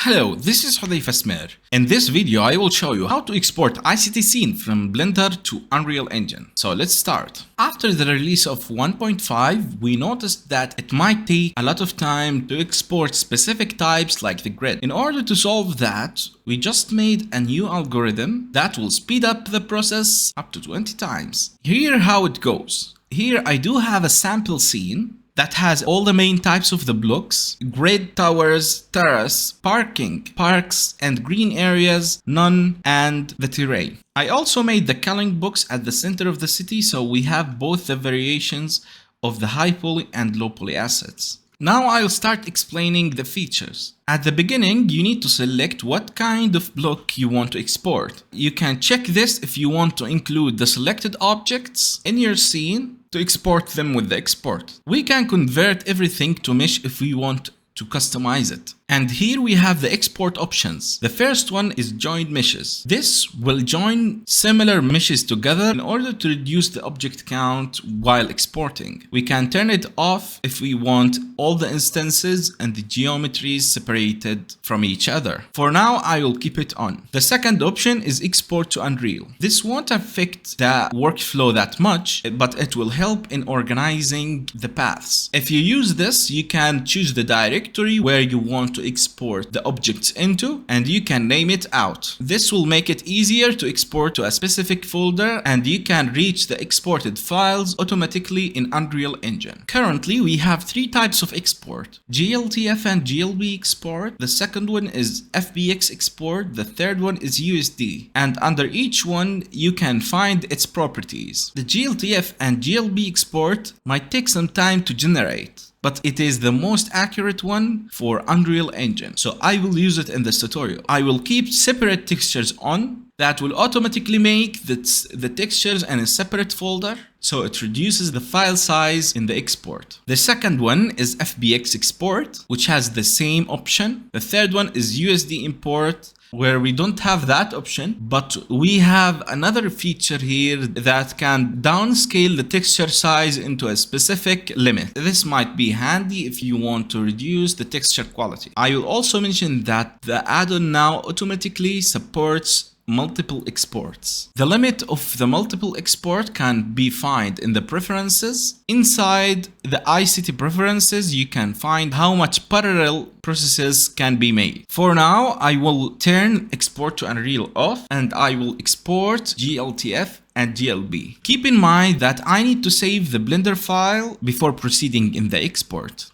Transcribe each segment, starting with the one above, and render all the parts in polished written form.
Hello, this is Hudayfa Smer. In this video, I will show you how to export iCity scene from Blender to Unreal Engine. So let's start. After the release of 1.5, we noticed that it might take a lot of time to export specific types like the grid. In order to solve that, we just made a new algorithm that will speed up the process up to 20 times. Here how it goes. Here I do have a sample scene that has all the main types of the blocks: grid, towers, terrace, parking, parks, and green areas, none, and the terrain. I also made the culling box at the center of the city, so we have both the variations of the high poly and low poly assets. Now I'll start explaining the features. At the beginning, you need to select what kind of block you want to export. You can check this if you want to include the selected objects in your scene to export them with the export. We can convert everything to mesh if we want to customize it. And here we have the export options. The first one is joined meshes. This will join similar meshes together in order to reduce the object count while exporting. We can turn it off if we want all the instances and the geometries separated from each other. For now, I will keep it on. The second option is export to Unreal. This won't affect the workflow that much, but it will help in organizing the paths. If you use this, you can choose the directory where you want to export the objects into, and you can name it out. This will make it easier to export to a specific folder, and you can reach the exported files automatically in Unreal Engine. Currently, we have three types of export: GLTF and GLB export. The second one is FBX export. The third one is USD. And under each one, you can find its properties. The GLTF and GLB export might take some time to generate, but it is the most accurate one for Unreal Engine, so I will use it in this tutorial. I will keep separate textures on. That will automatically make the textures in a separate folder, so it reduces the file size in the export. The second one is FBX export, which has the same option. The third one is USD import, where we don't have that option, but we have another feature here that can downscale the texture size into a specific limit. This might be handy if you want to reduce the texture quality. I will also mention that the add-on now automatically supports multiple exports. The limit of the multiple export can be found in the preferences. Inside the iCity preferences, you can find how much parallel processes can be made. For now, I will turn export to Unreal off, and I will export GLTF and GLB. Keep in mind that I need to save the Blender file before proceeding in the export.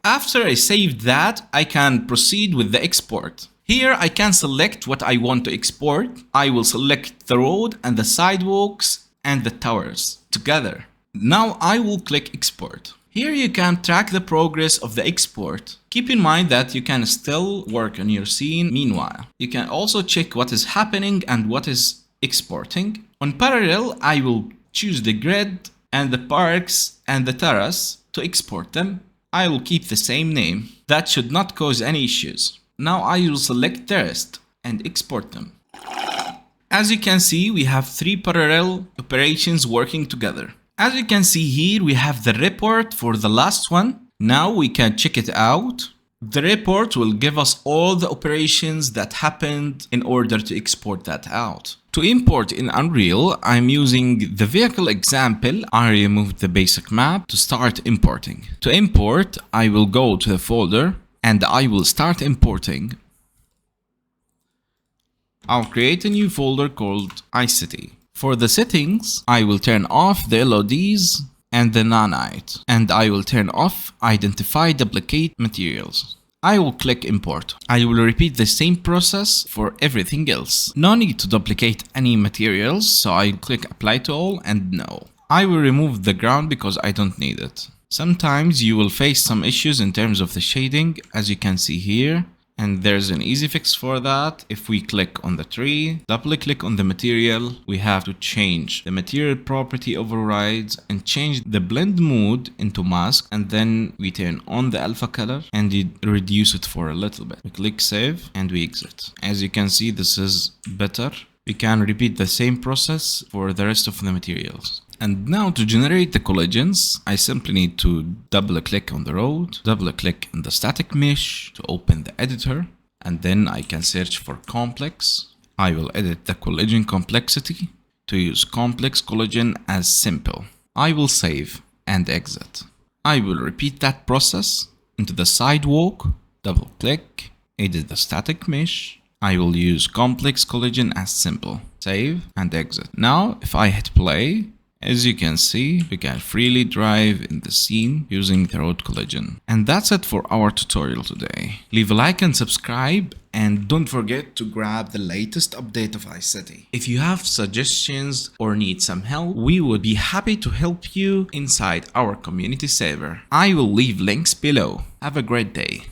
After I saved that, I can proceed with the export. Here I can select what I want to export. I will select the road and the sidewalks and the towers together. Now I will click export. Here you can track the progress of the export. Keep in mind that you can still work on your scene meanwhile. You can also check what is happening and what is exporting. On parallel, I will choose the grid and the parks and the terrace to export them. I will keep the same name. That should not cause any issues. Now I will select Terrace and export them. As you can see, we have three parallel operations working together. As you can see here, we have the report for the last one. Now we can check it out. The report will give us all the operations that happened in order to export that out. To import in Unreal, I'm using the vehicle example. I removed the basic map to start importing. To import, I will go to the folder and I will start importing. I'll create a new folder called iCity. For the settings, I will turn off the LODs and the nanite, and I will turn off identify duplicate materials. I will click import. I will repeat the same process for everything else. No need to duplicate any materials, so I click apply to all and no. I will remove the ground because I don't need it. Sometimes you will face some issues in terms of the shading, as you can see here, and there's an easy fix for that. If we click on the tree, double click on the material, we have to change the material property overrides and change the blend mode into mask, and then we turn on the alpha color and reduce it for a little bit. We click save and we exit. As you can see, this is better. We can repeat the same process for the rest of the materials. And now to generate the collisions, I simply need to double click on the road, double click in the static mesh to open the editor, and then I can search for complex. I will edit the collision complexity to use complex collision as simple. I will save and exit. I will repeat that process into the sidewalk, double click, edit the static mesh. I will use complex collision as simple, save and exit. Now if I hit play, as you can see, we can freely drive in the scene using the road collision. And that's it for our tutorial today. Leave a like and subscribe, and don't forget to grab the latest update of iCity. If you have suggestions or need some help, we would be happy to help you inside our community server. I will leave links below. Have a great day.